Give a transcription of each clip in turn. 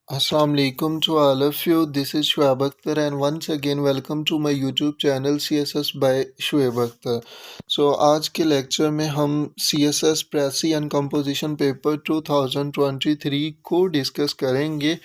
Assalamu alaikum to all of you. This is Shoaib Akhtar, and once again welcome to my YouTube channel CSS by Shoaib Akhtar. So आज के lecture में हम CSS प्रेसी and composition paper 2023 को discuss करेंगे।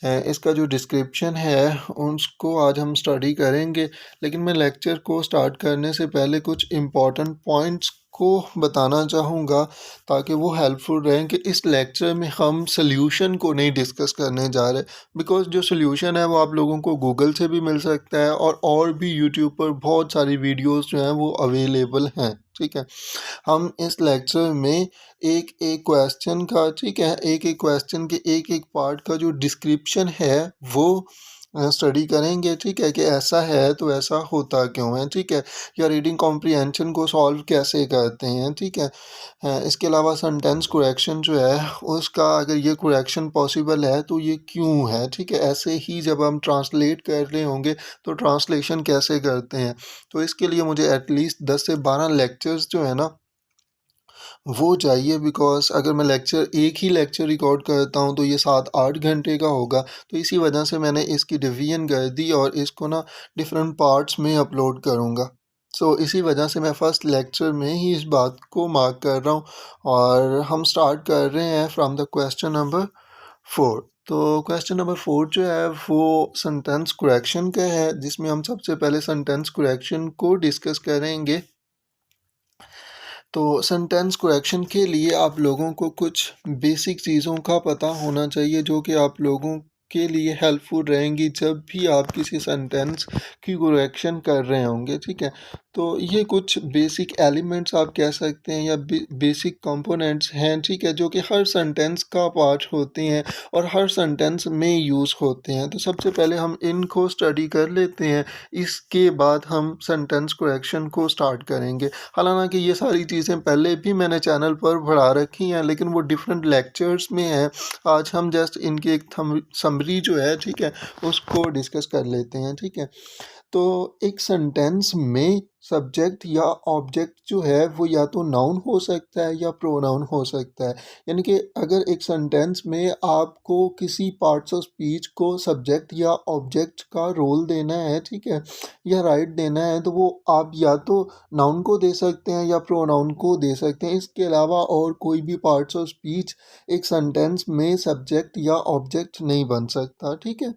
इसका जो description है उसको आज हम स्टडी करेंगे, लेकिन मैं लेक्चर को स्टार्ट करने से पहले कुछ इम्पोर्टेंट पॉइंट्स को बताना चाहूँगा ताकि वो हेल्पफुल रहें कि इस लेक्चर में हम सल्यूशन को नहीं डिस्कस करने जा रहे, बिकॉज़ जो सल्यूशन है वो आप लोगों को गूगल से भी मिल सकता है और भी यूट्यूब पर बहुत सारी वीडियोस जो हैं वो अवेलेबल हैं। ठीक है, हम इस लेक्चर में एक एक क्वेश्चन का, ठीक है, एक एक क्वेश्चन के एक एक पार्ट का जो डिस्क्रिप्शन है वो स्टडी करेंगे। ठीक है, कि ऐसा है तो ऐसा होता क्यों है। ठीक है, या रीडिंग कॉम्प्रिहेंशन को सॉल्व कैसे करते हैं। ठीक है, इसके अलावा सेंटेंस करेक्शन जो है उसका, अगर ये करेक्शन पॉसिबल है तो ये क्यों है। ठीक है, ऐसे ही जब हम ट्रांसलेट कर रहे होंगे तो ट्रांसलेशन कैसे करते हैं। तो इसके लिए मुझे एटलीस्ट 10 से 12 लेक्चर्स जो है ना वो चाहिए, बिकॉज़ अगर मैं एक ही लेक्चर रिकॉर्ड करता हूँ तो ये 7-8 घंटे का होगा। तो इसी वजह से मैंने इसकी डिवीज़न कर दी और इसको ना डिफरेंट पार्ट्स में अपलोड करूँगा। सो इसी वजह से मैं फ़र्स्ट लेक्चर में ही इस बात को मार्क कर रहा हूँ और हम स्टार्ट कर रहे हैं फ्रॉम द क्वेश्चन नंबर 4। तो क्वेश्चन नंबर 4 जो है वो सेंटेंस करेक्शन का है, जिसमें हम सबसे पहले सेंटेंस करेक्शन को डिस्कस करेंगे। तो सेंटेंस करेक्शन के लिए आप लोगों को कुछ बेसिक चीज़ों का पता होना चाहिए जो कि आप लोगों के लिए हेल्पफुल रहेंगी जब भी आप किसी सेंटेंस की करेक्शन कर रहे होंगे। ठीक है, तो ये कुछ बेसिक एलिमेंट्स आप कह सकते हैं या बेसिक कंपोनेंट्स हैं। ठीक है, जो कि हर सेंटेंस का पार्ट होते हैं और हर सेंटेंस में यूज़ होते हैं। तो सबसे पहले हम इनको स्टडी कर लेते हैं, इसके बाद हम सेंटेंस करेक्शन को स्टार्ट करेंगे। हालांकि ये सारी चीज़ें पहले भी मैंने चैनल पर पढ़ा रखी हैं, लेकिन वो डिफरेंट लेक्चर्स में हैं। आज हम जस्ट इनकी एक समरी जो है, ठीक है, उसको डिस्कस कर लेते हैं। ठीक है, तो एक सेंटेंस में सब्जेक्ट या ऑब्जेक्ट जो है वो या तो नाउन हो सकता है या प्रोनाउन हो सकता है। यानी कि अगर एक सेंटेंस में आपको किसी पार्ट्स ऑफ स्पीच को सब्जेक्ट या ऑब्जेक्ट का रोल देना है, ठीक है, या राइट देना है, तो वो आप या तो नाउन को दे सकते हैं या प्रोनाउन को दे सकते हैं। इसके अलावा और कोई भी पार्ट्स ऑफ स्पीच एक सेंटेंस में सब्जेक्ट या ऑब्जेक्ट नहीं बन सकता। ठीक है,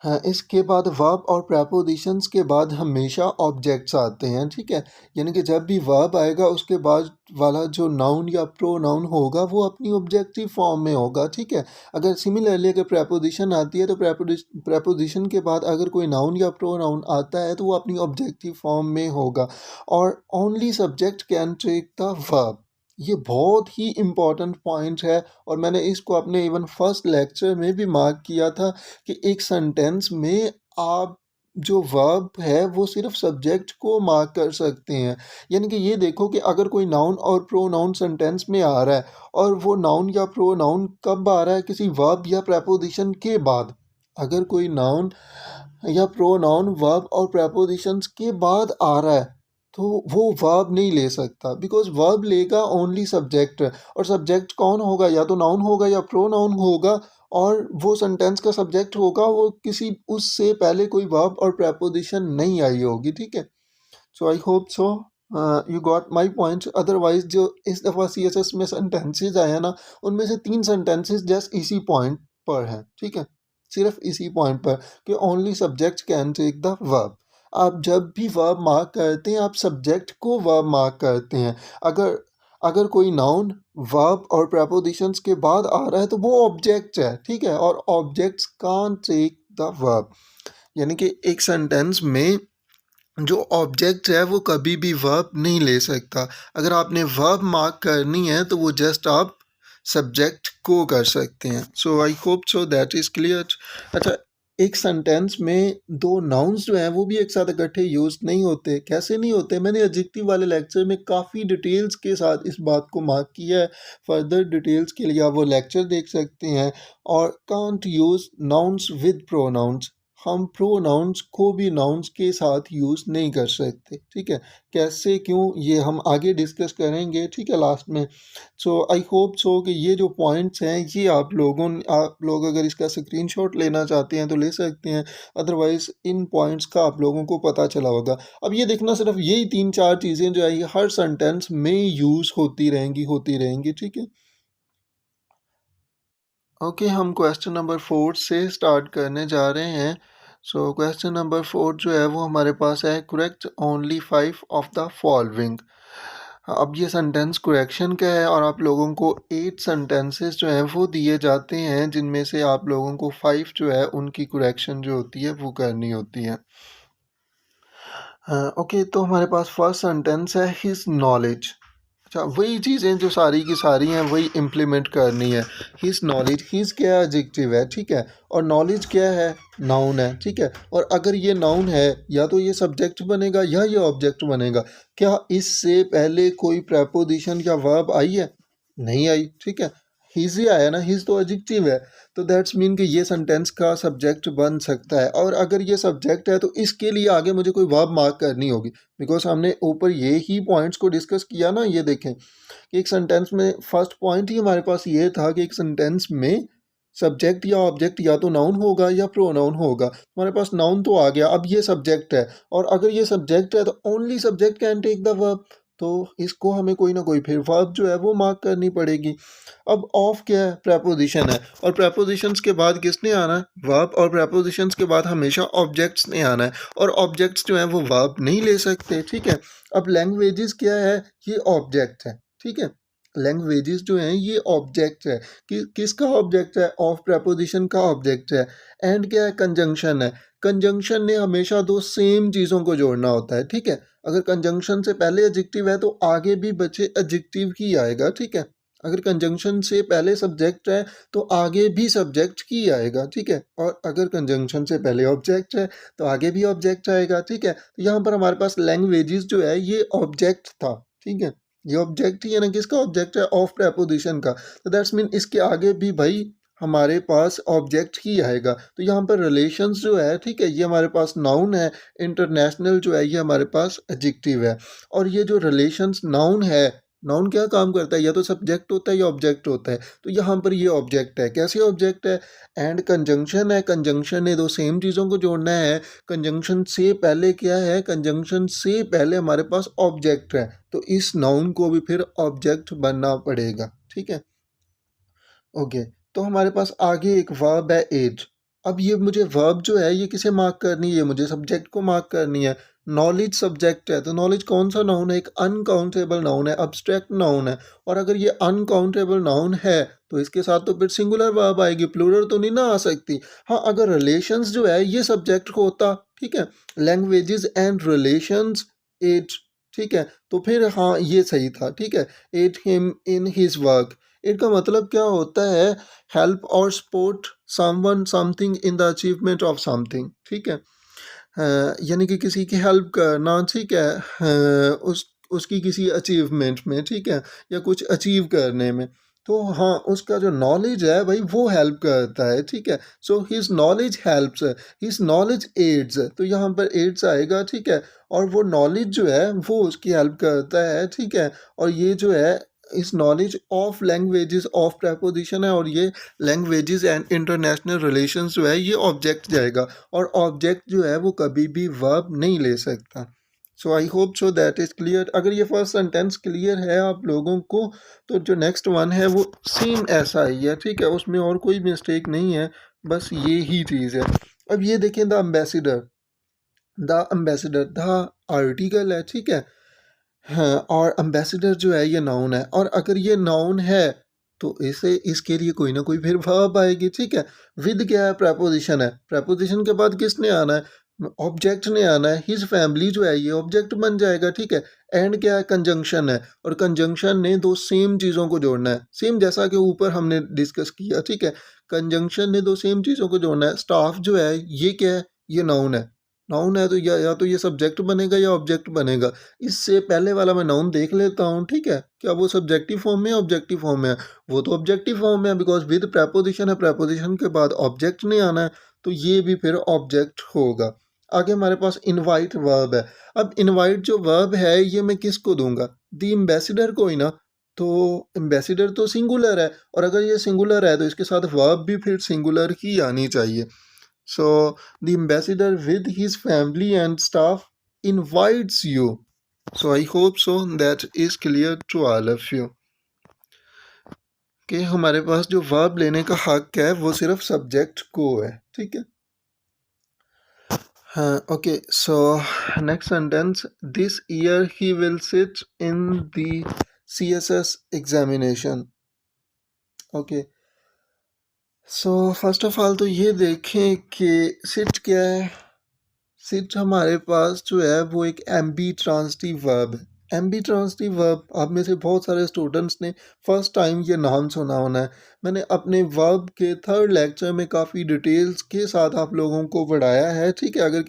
हाँ, इसके बाद वर्ब और प्रेपोजिशंस के बाद हमेशा ऑब्जेक्ट्स आते हैं। ठीक है, यानी कि जब भी वर्ब आएगा उसके बाद वाला जो नाउन या प्रोनाउन होगा वो अपनी ऑब्जेक्टिव फॉर्म में होगा। ठीक है, अगर सिमिलरली अगर प्रेपोजिशन आती है तो प्रेपोजिशन के बाद अगर कोई नाउन या प्रोनाउन आता है तो वो अपनी ऑब्जेक्टिव फॉर्म में होगा। और only subject can take the verb, ये बहुत ही इम्पॉर्टेंट पॉइंट है और मैंने इसको अपने इवन फर्स्ट लेक्चर में भी मार्क किया था कि एक सेंटेंस में आप जो वर्ब है वो सिर्फ सब्जेक्ट को मार्क कर सकते हैं। यानी कि ये देखो कि अगर कोई नाउन और प्रोनाउन सेंटेंस में आ रहा है और वो नाउन या प्रोनाउन कब आ रहा है, किसी वर्ब या प्रेपोजिशन के बाद। अगर कोई नाउन या प्रोनाउन वर्ब और प्रेपोजिशंस के बाद आ रहा है तो वो वर्ब नहीं ले सकता, बिकॉज वर्ब लेगा ओनली सब्जेक्ट। और सब्जेक्ट कौन होगा, या तो नाउन होगा या प्रोनाउन होगा, और वो सेंटेंस का सब्जेक्ट होगा वो किसी उससे पहले कोई वर्ब और प्रेपोजिशन नहीं आई होगी। ठीक है, so I hope so you got my point. Otherwise जो इस दफ़ा CSS में सेंटेंसेज आए हैं ना, उनमें से 3 सेंटेंसेज जस्ट इसी पॉइंट पर हैं। ठीक है, सिर्फ इसी पॉइंट पर कि only subject can take the verb. आप जब भी वर्ब मार्क करते हैं आप सब्जेक्ट को वर्ब मार्क करते हैं। अगर अगर कोई नाउन वर्ब और प्रेपोजिशंस के बाद आ रहा है तो वो ऑब्जेक्ट है। ठीक है, और objects can't take the verb, यानी कि एक सेंटेंस में जो ऑब्जेक्ट है वो कभी भी वर्ब नहीं ले सकता। अगर आपने वर्ब मार्क करनी है तो वो जस्ट आप सब्जेक्ट को कर सकते हैं। So I hope so that is clear. अच्छा, एक सेंटेंस में दो नाउन्स जो हैं वो भी एक साथ इकट्ठे यूज नहीं होते। कैसे नहीं होते, मैंने एडजेक्टिव वाले लेक्चर में काफ़ी डिटेल्स के साथ इस बात को मार्क किया है। फर्दर डिटेल्स के लिए आप वो लेक्चर देख सकते हैं। और can't use nouns with pronouns, हम प्रोनाउंस को भी नाउन्स के साथ यूज़ नहीं कर सकते, ठीक है। कैसे, क्यों, ये हम आगे डिस्कस करेंगे, ठीक है, लास्ट में। सो आई होप सो कि ये जो पॉइंट्स हैं ये आप लोग अगर इसका स्क्रीनशॉट लेना चाहते हैं तो ले सकते हैं, अदरवाइज़ इन पॉइंट्स का आप लोगों को पता चला होगा। अब ये देखना, सिर्फ यही 3-4 चीज़ें जो है ये हर सेंटेंस में यूज़ होती रहेंगी, ठीक है। ओके, हम क्वेश्चन नंबर 4 से स्टार्ट करने जा रहे हैं। सो क्वेश्चन नंबर 4 जो है वो हमारे पास है, correct only 5 of the following. अब ये सेंटेंस करेक्शन का है और आप लोगों को 8 सेंटेंसेस जो हैं वो दिए जाते हैं, जिनमें से आप लोगों को 5 जो है उनकी करेक्शन जो होती है वो करनी होती है। ओके, तो हमारे पास फर्स्ट सेंटेंस है, हिज नॉलेज। अच्छा, वही चीज़ें जो सारी की सारी हैं वही इम्प्लीमेंट करनी है। हिज नॉलेज, हिज क्या एडजेक्टिव है, ठीक है, और नॉलेज क्या है, नाउन है, ठीक है। और अगर ये नाउन है या तो ये सब्जेक्ट बनेगा या ये ऑब्जेक्ट बनेगा। क्या इससे पहले कोई प्रेपोजिशन या वर्ब आई है? नहीं आई, ठीक है। हिज ही आया ना, हिज तो एडजेक्टिव है। तो दैट्स मीन कि ये सेंटेंस का सब्जेक्ट बन सकता है, और अगर ये सब्जेक्ट है तो इसके लिए आगे मुझे कोई वर्ब मार्क करनी होगी, बिकॉज हमने ऊपर ये ही पॉइंट्स को डिस्कस किया ना। ये देखें कि एक सेंटेंस में फर्स्ट पॉइंट ही हमारे पास ये था कि एक सेंटेंस में सब्जेक्ट या ऑब्जेक्ट या तो नाउन होगा या प्रोनाउन होगा। हमारे पास नाउन तो आ गया, अब ये सब्जेक्ट है, और अगर ये सब्जेक्ट है तो only subject can take the verb. तो इसको हमें कोई ना कोई फिर वर्ब जो है वो मार्क करनी पड़ेगी। अब ऑफ क्या है, प्रेपोजिशन है, और प्रेपोजिशंस के बाद किसने आना है, वर्ब, और प्रेपोजिशंस के बाद हमेशा ऑब्जेक्ट्स ने आना है, और ऑब्जेक्ट्स जो हैं वो वर्ब नहीं ले सकते, ठीक है। अब लैंग्वेजेस क्या है, ये ऑब्जेक्ट है, ठीक है। लैंग्वेजेस जो हैं ये ऑब्जेक्ट है। किसका ऑब्जेक्ट है, ऑफ प्रेपोजिशन का ऑब्जेक्ट है। एंड क्या है, कंजंक्शन है। कंजंक्शन ने हमेशा दो सेम चीज़ों को जोड़ना होता है, ठीक है। अगर कंजंक्शन से पहले एडजेक्टिव है तो आगे भी बचे एडजेक्टिव ही आएगा, ठीक है। अगर कंजंक्शन से पहले सब्जेक्ट है तो आगे भी सब्जेक्ट ही आएगा, ठीक है। और अगर कंजंक्शन से पहले ऑब्जेक्ट है तो आगे भी ऑब्जेक्ट आएगा, ठीक है। तो यहाँ पर हमारे पास लैंग्वेजेस जो है ये ऑब्जेक्ट था, ठीक है। ये ऑब्जेक्ट ही है ना, किसका ऑब्जेक्ट है, ऑफ प्रेपोजिशन का। तो दैट्स मीन इसके आगे भी भाई हमारे पास ऑब्जेक्ट ही आएगा। तो यहाँ पर रिलेशंस जो है, ठीक है, ये हमारे पास नाउन है। इंटरनेशनल जो है ये हमारे पास एडजेक्टिव है। और ये जो रिलेशंस नाउन है, नाउन क्या काम करता है, या तो सब्जेक्ट होता है या ऑब्जेक्ट होता है। तो यहाँ पर ये ऑब्जेक्ट है। कैसे ऑब्जेक्ट है, एंड कंजंक्शन है। कंजंक्शन ने दो सेम चीज़ों को जोड़ना है। कंजंक्शन से पहले क्या है, कंजंक्शन से पहले हमारे पास ऑब्जेक्ट है, तो इस नाउन को भी फिर ऑब्जेक्ट बनना पड़ेगा, ठीक है। ओके, तो हमारे पास आगे एक वर्ब है, एज। अब ये मुझे वर्ब जो है ये किसे मार्क करनी है, मुझे सब्जेक्ट को मार्क करनी है। नॉलेज सब्जेक्ट है, तो नॉलेज कौन सा नाउन है, एक अनकाउंटेबल नाउन है, अब्स्ट्रैक्ट नाउन है। और अगर ये अनकाउंटेबल नाउन है तो इसके साथ तो फिर सिंगुलर वर्ब आएगी, प्लूरल तो नहीं ना आ सकती। हाँ, अगर रिलेशंस जो है ये सब्जेक्ट को होता, ठीक है, लैंग्वेजेस एंड रिलेशंस, एज, ठीक है, तो फिर हाँ ये सही था, ठीक है। Aid him in his work, इनका मतलब क्या होता है, हेल्प और support someone something in the achievement of something, ठीक है। यानी कि किसी की हेल्प करना, ठीक है, उसकी किसी अचीवमेंट में, ठीक है, या कुछ अचीव करने में। तो हाँ, उसका जो नॉलेज है भाई वो हेल्प करता है, ठीक है। So his knowledge helps, his knowledge aids, तो यहाँ पर एड्स आएगा, ठीक है। और वो नॉलेज जो है वो उसकी हेल्प करता है, ठीक है। और ये जो है इस knowledge of languages of preposition है, और ये लैंग्वेजेस एंड इंटरनेशनल रिलेशंस जो है ये ऑब्जेक्ट जाएगा, और ऑब्जेक्ट जो है वो कभी भी वर्ब नहीं ले सकता। So I hope so that is clear. अगर ये फर्स्ट सेंटेंस क्लियर है आप लोगों को तो जो नेक्स्ट वन है वो सेम ऐसा ही है, ठीक है, उसमें और कोई मिस्टेक नहीं है, बस ये ही चीज़ है। अब ये देखें, the ambassador, the ambassador, the article है, ठीक है। हाँ, और एम्बेसडर जो है ये नाउन है, और अगर ये नाउन है तो इसे इसके लिए कोई ना कोई फिर वर्ब आएगी, ठीक है। विद क्या है, प्रपोजिशन है। प्रपोजिशन के बाद किसने आना है, ऑब्जेक्ट ने आना है। हिज फैमिली जो है ये ऑब्जेक्ट बन जाएगा, ठीक है। एंड क्या है, कंजंक्शन है, और कंजंक्शन ने दो सेम चीज़ों को जोड़ना है, सेम जैसा कि ऊपर हमने डिस्कस किया, ठीक है। कंजंक्शन ने दो सेम चीज़ों को जोड़ना है। स्टाफ जो है ये क्या है, ये नाउन है। नाउन है तो या तो ये सब्जेक्ट बनेगा या ऑब्जेक्ट बनेगा। इससे पहले वाला मैं नाउन देख लेता हूँ, ठीक है, क्या वो सब्जेक्टिव फॉर्म में है, ऑब्जेक्टिव फॉर्म में है। वो तो ऑब्जेक्टिव फॉर्म में है, बिकॉज विद प्रेपोजिशन है, प्रेपोजिशन के बाद ऑब्जेक्ट नहीं आना है। तो ये भी फिर ऑब्जेक्ट होगा। आगे हमारे पास इनवाइट वर्ब है। अब इनवाइट जो वर्ब है ये मैं किसको दूंगा? द एम्बेसडर को ही ना। तो एम्बेसडर तो सिंगुलर है, और अगर ये सिंगुलर है तो इसके साथ वर्ब भी फिर सिंगुलर ही आनी चाहिए। So the ambassador with his family and staff invites you. So I hope so that is clear to all of you कि हमारे पास जो वर्ब लेने का हक है वो सिर्फ सब्जेक्ट को है, ठीक है। हाँ, okay. So next sentence, this year he will sit in the CSS examination. Okay, so first of all तो ये देखें कि सिट क्या है। सिट हमारे पास जो है वो एक एम्बी ट्रांसिटिव वर्ब है। एम्बी ट्रांसिटिव वर्ब, आप में से बहुत सारे स्टूडेंट्स ने फर्स्ट टाइम ये नाम सुना होना है। मैंने अपने वर्ब के थर्ड लेक्चर में काफ़ी डिटेल्स के साथ आप लोगों को पढ़ाया है, ठीक है। अगर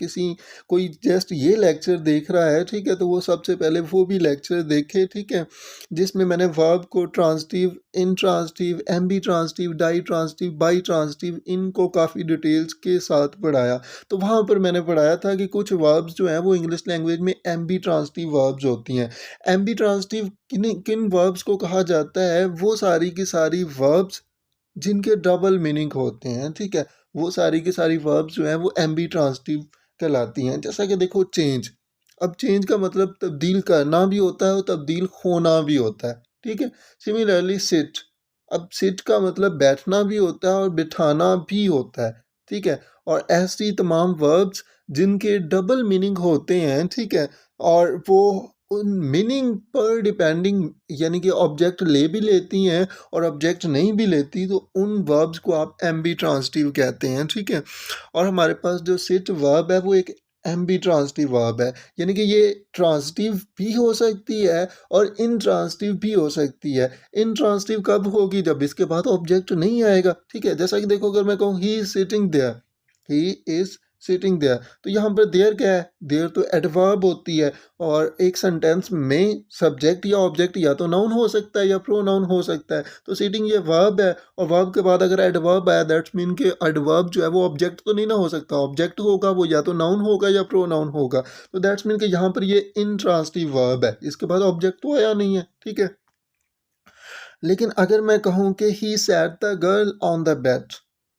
कोई जस्ट ये लेक्चर देख रहा है, ठीक है, तो वो सबसे पहले वो भी लेक्चर देखे, ठीक है, जिसमें मैंने वर्ब को transitive, intransitive, ambitransitive, ditransitive, bitransitive, इनको काफ़ी डिटेल्स के साथ पढ़ाया। तो वहाँ पर मैंने पढ़ाया था कि कुछ वर्ब्स जो हैं वो इंग्लिश लैंग्वेज में एम्बी ट्रांसिटिव वर्ब्स होती हैं। एम्बी ट्रांसिटिव किन किन वर्ब्स को कहा जाता है? वो सारी की सारी वर्ब्स जिनके डबल मीनिंग होते हैं, ठीक है, वो सारी की सारी वर्ब्स जो हैं वो एम्बी ट्रांसिटिव कहलाती हैं। जैसा कि देखो, चेंज, अब चेंज का मतलब तब्दील करना भी होता है और तब्दील होना भी होता है, ठीक है। सिमिलरली सिट, अब सिट का मतलब बैठना भी होता है और बिठाना भी होता है, ठीक है। और ऐसी तमाम वर्ब्स जिनके डबल मीनिंग होते हैं, ठीक है, और वो उन मीनिंग पर डिपेंडिंग, यानी कि ऑब्जेक्ट ले भी लेती हैं और ऑब्जेक्ट नहीं भी लेती, तो उन वर्ब्स को आप एम्बी ट्रांसिटिव कहते हैं, ठीक है। और हमारे पास जो सिट वर्ब है वो एक एम्बी ट्रांसिटिव वर्ब है, यानी कि ये ट्रांसिटिव भी हो सकती है और इनट्रांसिटिव भी हो सकती है। इनट्रांसिटिव कब होगी? जब इसके बाद ऑब्जेक्ट नहीं आएगा, ठीक है। जैसा कि देखो, अगर मैं कहूँ he is sitting there, he is sitting there, तो यहाँ पर देयर क्या है? देयर तो एडवर्ब होती है, और एक सेंटेंस में सब्जेक्ट या ऑब्जेक्ट या तो नाउन हो सकता है या प्रोनाउन हो सकता है। तो सिटिंग ये वर्ब है, और वर्ब के बाद अगर एडवर्ब आया, दैट्स मीन कि एडवर्ब जो है वो ऑब्जेक्ट तो नहीं ना हो सकता। ऑब्जेक्ट होगा वो या तो नाउन होगा या प्रोनाउन होगा। तो दैट्स मीन कि यहाँ पर ये इंट्रांसिटिव वर्ब है, इसके बाद ऑब्जेक्ट तो आया नहीं है, ठीक है। लेकिन अगर मैं कहूँ कि he sat the girl on the bed,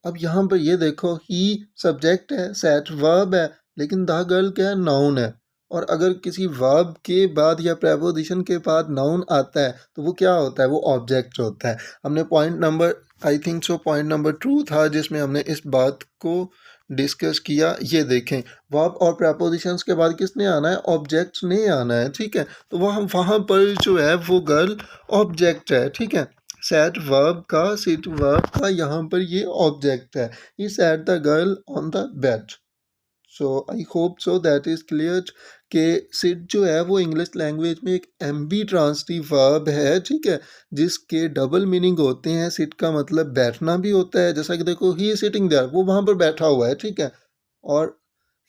अब यहाँ पर ये देखो, ही सब्जेक्ट है, सैट वर्ब है, लेकिन द गर्ल क्या है? नाउन है। और अगर किसी वर्ब के बाद या प्रेपोजिशन के बाद नाउन आता है तो वो क्या होता है? वो ऑब्जेक्ट होता है। हमने point number, I think so point number 2 था जिसमें हमने इस बात को डिस्कस किया। ये देखें, वर्ब और प्रेपोजिशंस के बाद किसने आना है? ऑब्जेक्ट ने आना है, ठीक है। तो वहाँ पर जो है वो गर्ल ऑब्जेक्ट है, ठीक है। सैट वर्ब का, सिट वर्ब का यहाँ पर ये ऑब्जेक्ट है। He sat the girl on the bed. So I hope so that is clear कि सिट जो है वो इंग्लिश लैंग्वेज में एक एम्बी ट्रांसिटिव वर्ब है, ठीक है, जिसके डबल मीनिंग होते हैं। सिट का मतलब बैठना भी होता है, जैसा कि देखो, ही सिटिंग देयर, वो वहाँ पर बैठा हुआ है, ठीक है। और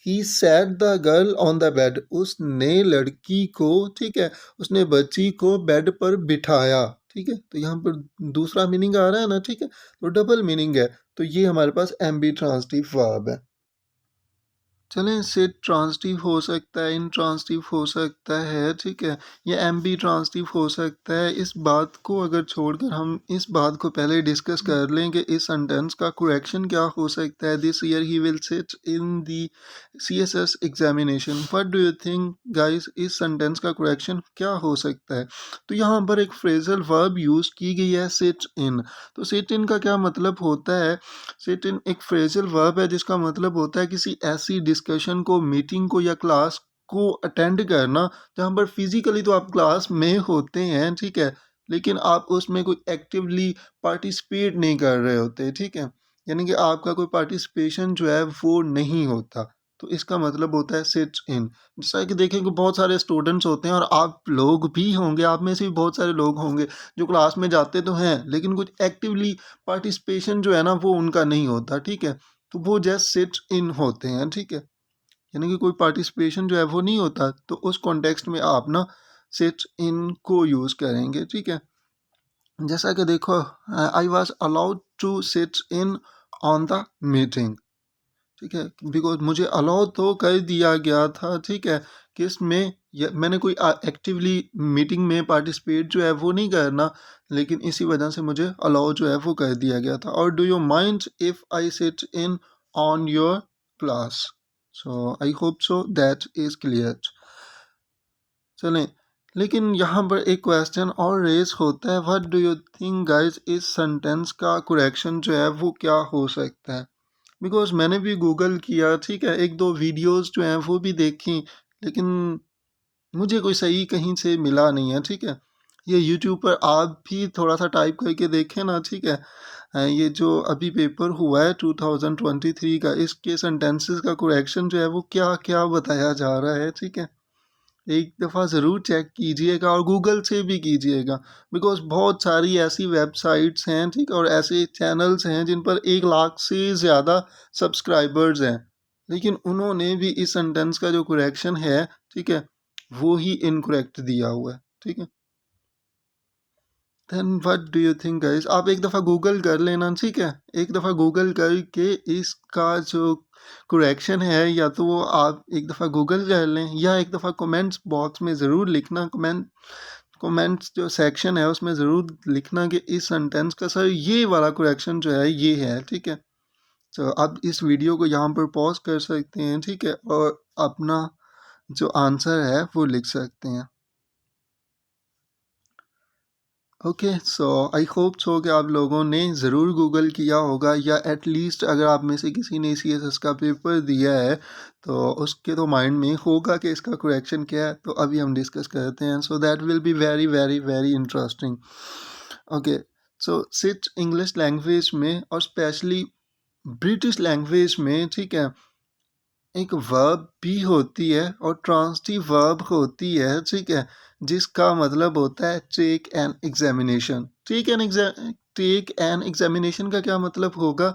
he sat the girl on the bed, उसने लड़की को, ठीक है, उसने बच्ची को बेड पर बिठाया, ठीक है। तो यहाँ पर दूसरा मीनिंग आ रहा है ना, ठीक है, तो डबल मीनिंग है। तो ये हमारे पास एम्बी ट्रांसिटिव वर्ब है। चलें, इससे ट्रांसिटिव हो सकता है, इंट्रांसिटिव हो सकता है, ठीक है, या एम्बी ट्रांसिटिव हो सकता है। इस बात को अगर छोड़कर हम इस बात को पहले डिस्कस कर लें कि इस सेंटेंस का करेक्शन क्या हो सकता है। This year he will sit in the CSS examination. What do you think guys, इस सेंटेंस का करेक्शन क्या हो सकता है? तो यहाँ पर एक फ्रेजल वर्ब यूज़ की गई है, सिट इन। तो सिट इन का क्या मतलब होता है? सिट इन एक फ्रेजल वर्ब है जिसका मतलब होता है किसी ऐसी डिस्कशन को, मीटिंग को या क्लास को अटेंड करना जहाँ पर फिजिकली तो आप क्लास में होते हैं, ठीक है, लेकिन आप उसमें कोई एक्टिवली पार्टिसिपेट नहीं कर रहे होते, ठीक है, यानी कि आपका कोई पार्टिसिपेशन जो है वो नहीं होता। तो इसका मतलब होता है सिट इन। जैसा कि देखें कि बहुत सारे स्टूडेंट्स होते हैं, और आप लोग भी होंगे, आप में से भी बहुत सारे लोग होंगे जो क्लास में जाते तो हैं लेकिन कुछ एक्टिवली पार्टिसिपेशन जो है ना वो उनका नहीं होता, ठीक है। तो वो जस्ट सिट इन होते हैं, ठीक है, यानी कि कोई पार्टिसिपेशन जो है वो नहीं होता। तो उस कॉन्टेक्स्ट में आप ना सिट इन को यूज़ करेंगे, ठीक है। जैसा कि देखो, I was allowed to sit in on the meeting. ठीक है, बिकॉज मुझे अलाउ तो कर दिया गया था, ठीक है, कि इसमें मैंने कोई एक्टिवली मीटिंग में पार्टिसिपेट जो है वो नहीं करना, लेकिन इसी वजह से मुझे अलाउ जो है वो कर दिया गया था। और do you mind if I sit in on your class? So I hope so that is clear. चलें, लेकिन यहाँ पर एक क्वेश्चन और रेज होता है, what do you think guys इस सेंटेंस का करेक्शन जो है वो क्या हो सकता है? बिकॉज मैंने भी गूगल किया, ठीक है, एक दो वीडियोस जो हैं वो भी देखी, लेकिन मुझे कोई सही कहीं से मिला नहीं है, ठीक है। ये यूट्यूब पर आप भी थोड़ा सा टाइप करके देखें ना, ठीक है। ये जो अभी पेपर हुआ है 2023 का, इसके सेंटेंसेस का करेक्शन जो है वो क्या क्या बताया जा रहा है, ठीक है। एक दफ़ा ज़रूर चेक कीजिएगा और गूगल से भी कीजिएगा, बिकॉज़ बहुत सारी ऐसी वेबसाइट्स हैं, ठीक है, और ऐसे चैनल्स हैं जिन पर 1 लाख से ज़्यादा सब्सक्राइबर्स हैं, लेकिन उन्होंने भी इस सेंटेंस का जो करेक्शन है, ठीक है, वो ही इनकरेक्ट दिया हुआ है, ठीक है। Then what do you think guys? आप एक दफ़ा गूगल कर लेना, ठीक है, एक दफ़ा गूगल करके इसका जो करेक्शन है, या तो वो आप एक दफ़ा गूगल कर लें, या एक दफ़ा कमेंट्स बॉक्स में ज़रूर लिखना, कमेंट्स जो सेक्शन है उसमें ज़रूर लिखना कि इस सेंटेंस का सर ये वाला करेक्शन जो है ये है, ठीक है। तो आप इस वीडियो को यहाँ पर पॉज कर सकते हैं, ठीक है, और अपना जो आंसर है वो लिख सकते हैं। ओके, सो आई होप सो कि आप लोगों ने ज़रूर गूगल किया होगा, या एटलीस्ट अगर आप में से किसी ने CSS का पेपर दिया है तो उसके तो माइंड में होगा कि इसका करेक्शन क्या है। तो अभी हम डिस्कस करते हैं, so that will be very very very interesting. Okay, so sit English language में और स्पेशली ब्रिटिश लैंग्वेज में, ठीक है, एक वर्ब भी होती है और ट्रांजिटिव वर्ब होती है, ठीक है, जिसका मतलब होता है take an examination. Take an examination का क्या मतलब होगा?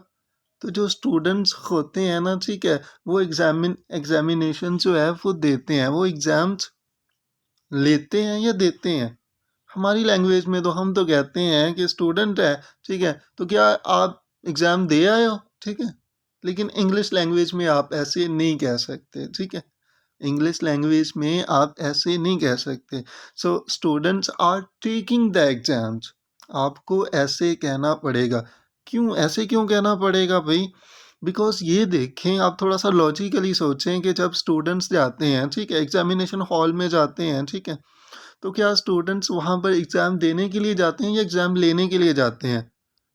तो जो स्टूडेंट्स होते हैं ना, ठीक है, वो एग्जामिनेशन जो है वो देते हैं, वो एग्जाम्स लेते हैं या देते हैं। हमारी लैंग्वेज में तो हम तो कहते हैं कि स्टूडेंट है, ठीक है, तो क्या आप एग्ज़ाम दे आए हो, ठीक है। लेकिन इंग्लिश लैंग्वेज में आप ऐसे नहीं कह सकते, ठीक है। इंग्लिश लैंग्वेज में आप ऐसे नहीं कह सकते। So students are taking the exams, आपको ऐसे कहना पड़ेगा। क्यों ऐसे क्यों कहना पड़ेगा भाई? बिकॉज ये देखें, आप थोड़ा सा लॉजिकली सोचें कि जब स्टूडेंट्स जाते हैं, ठीक है, एग्जामिनेशन हॉल में जाते हैं, ठीक है, तो क्या स्टूडेंट्स वहाँ पर एग्ज़ाम देने के लिए जाते हैं या एग्ज़ाम लेने के लिए जाते हैं?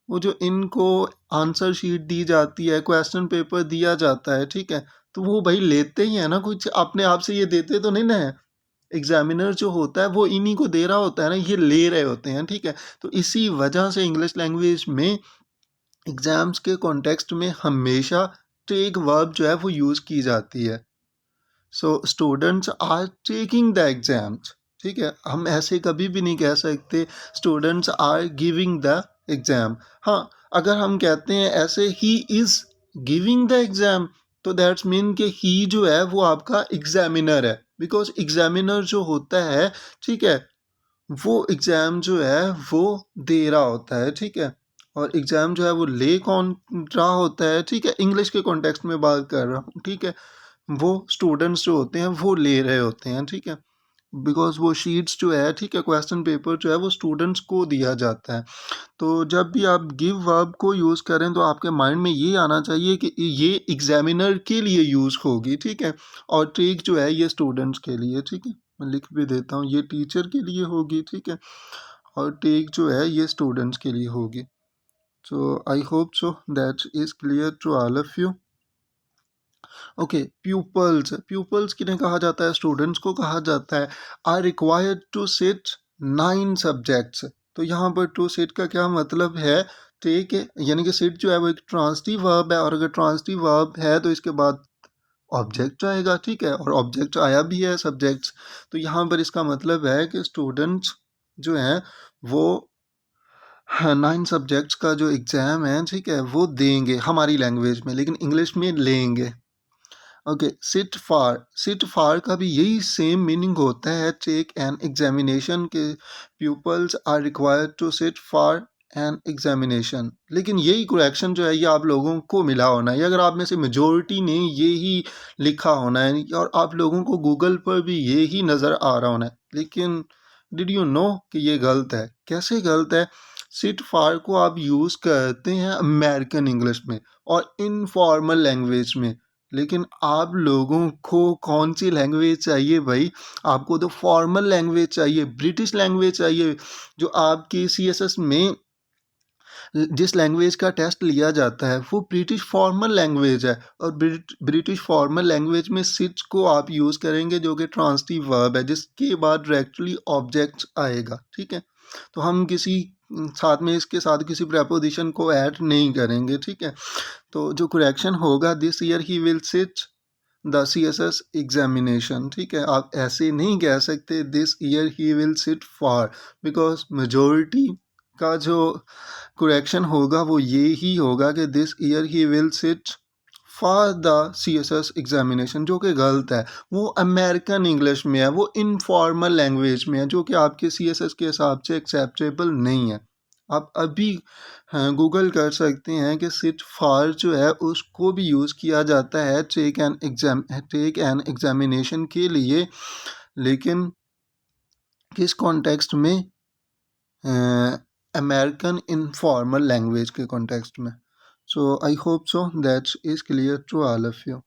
वो जो इनको आंसर शीट दी जाती है, क्वेश्चन पेपर दिया जाता है, ठीक है, तो वो भाई लेते ही हैं ना, कुछ अपने आप से ये देते तो नहीं ना है। एग्जामिनर जो होता है वो इन्हीं को दे रहा होता है ना, ये ले रहे होते हैं, ठीक है। तो इसी वजह से इंग्लिश लैंग्वेज में एग्जाम्स के कॉन्टेक्स्ट में हमेशा टेक वर्ब जो है वो यूज़ की जाती है। So students are taking the exams, ठीक है, हम ऐसे कभी भी नहीं कह सकते students are giving the exam. हाँ, अगर हम कहते हैं ऐसे he is giving the exam, तो दैट्स मीन कि ही जो है वो आपका एग्जामिनर है, बिकॉज एग्जामिनर जो होता है, ठीक है, वो एग्ज़ाम जो है वो दे रहा होता है, ठीक है, और एग्ज़ाम जो है वो ले कौन रहा होता है, ठीक है, इंग्लिश के कॉन्टेक्स्ट में बात कर रहा हूँ, ठीक है, वो स्टूडेंट्स जो होते हैं वो ले रहे होते हैं, ठीक है, बिकॉज वो शीट्स जो है, ठीक है, क्वेश्चन पेपर जो है वो स्टूडेंट्स को दिया जाता है। तो जब भी आप गिव वर्ब को यूज़ करें तो आपके माइंड में ये आना चाहिए कि ये एग्जामिनर के लिए यूज़ होगी, ठीक है, और टेक जो है ये स्टूडेंट्स के लिए, ठीक है, मैं लिख भी देता हूँ, ये टीचर के लिए होगी, ठीक है, और टेक जो है ये स्टूडेंट्स के लिए होगी। So I hope so that is clear to all of you. Okay, pupils, pupils किन्हें कहा जाता है? स्टूडेंट्स को कहा जाता है। Are required to sit 9 subjects. तो यहाँ पर टू सिट का क्या मतलब है? ठीक है, यानी कि सिट जो है वो एक ट्रांजिटिव वर्ब है, और अगर ट्रांजिटिव वर्ब है तो इसके बाद ऑब्जेक्ट आएगा, ठीक है, और ऑब्जेक्ट आया भी है सब्जेक्ट्स। तो यहाँ पर इसका मतलब है कि स्टूडेंट्स जो हैं वो, हाँ, 9 सब्जेक्ट्स का जो एग्ज़ाम है, ठीक है, वो देंगे हमारी लैंग्वेज में, लेकिन इंग्लिश में लेंगे। ओके, सिट फॉर का भी यही सेम मीनिंग होता है, टेक एन एग्जामिनेशन के। Peoples are required to sit for an examination. लेकिन यही करेक्शन जो है ये आप लोगों को मिला होना है, अगर आप में से मेजोरिटी ने ये ही लिखा होना है और आप लोगों को गूगल पर भी ये ही नज़र आ रहा होना है। लेकिन डिड यू नो कि ये गलत है? कैसे गलत है? सिट फार को आप यूज़ करते हैं अमेरिकन इंग्लिश में और इनफॉर्मल लैंग्वेज में, लेकिन आप लोगों को कौन सी लैंग्वेज चाहिए भाई? आपको तो फॉर्मल लैंग्वेज चाहिए, ब्रिटिश लैंग्वेज चाहिए, जो आपके सीएसएस में जिस लैंग्वेज का टेस्ट लिया जाता है वो ब्रिटिश फॉर्मल लैंग्वेज है। और ब्रिटिश फॉर्मल लैंग्वेज में सिच को आप यूज़ करेंगे जो कि ट्रांसटिव वर्ब है, जिसके बाद डायरेक्टली ऑब्जेक्ट आएगा। ठीक है, तो हम किसी साथ में इसके साथ किसी प्रपोजिशन को ऐड नहीं करेंगे। ठीक है, तो जो करेक्शन होगा, this year he will sit the C S S examination. ठीक है, आप ऐसे नहीं कह सकते this year he will sit for, because majority का जो करेक्शन होगा वो ये ही होगा कि this year he will sit for the C S S examination, जो कि गलत है। वो अमेरिकन इंग्लिश में है, वो इनफॉर्मल लैंग्वेज में है, जो कि आपके सी एस एस के हिसाब से एक्सेप्टेबल नहीं है। आप अभी गूगल कर सकते हैं कि सिट फॉर जो है उसको भी यूज़ किया जाता है टेक एन एग्जामिनेशन के लिए, लेकिन किस कॉन्टेक्स्ट में? अमेरिकन इनफॉर्मल लैंग्वेज के कॉन्टेक्स्ट में। So I hope so that is clear to all of you.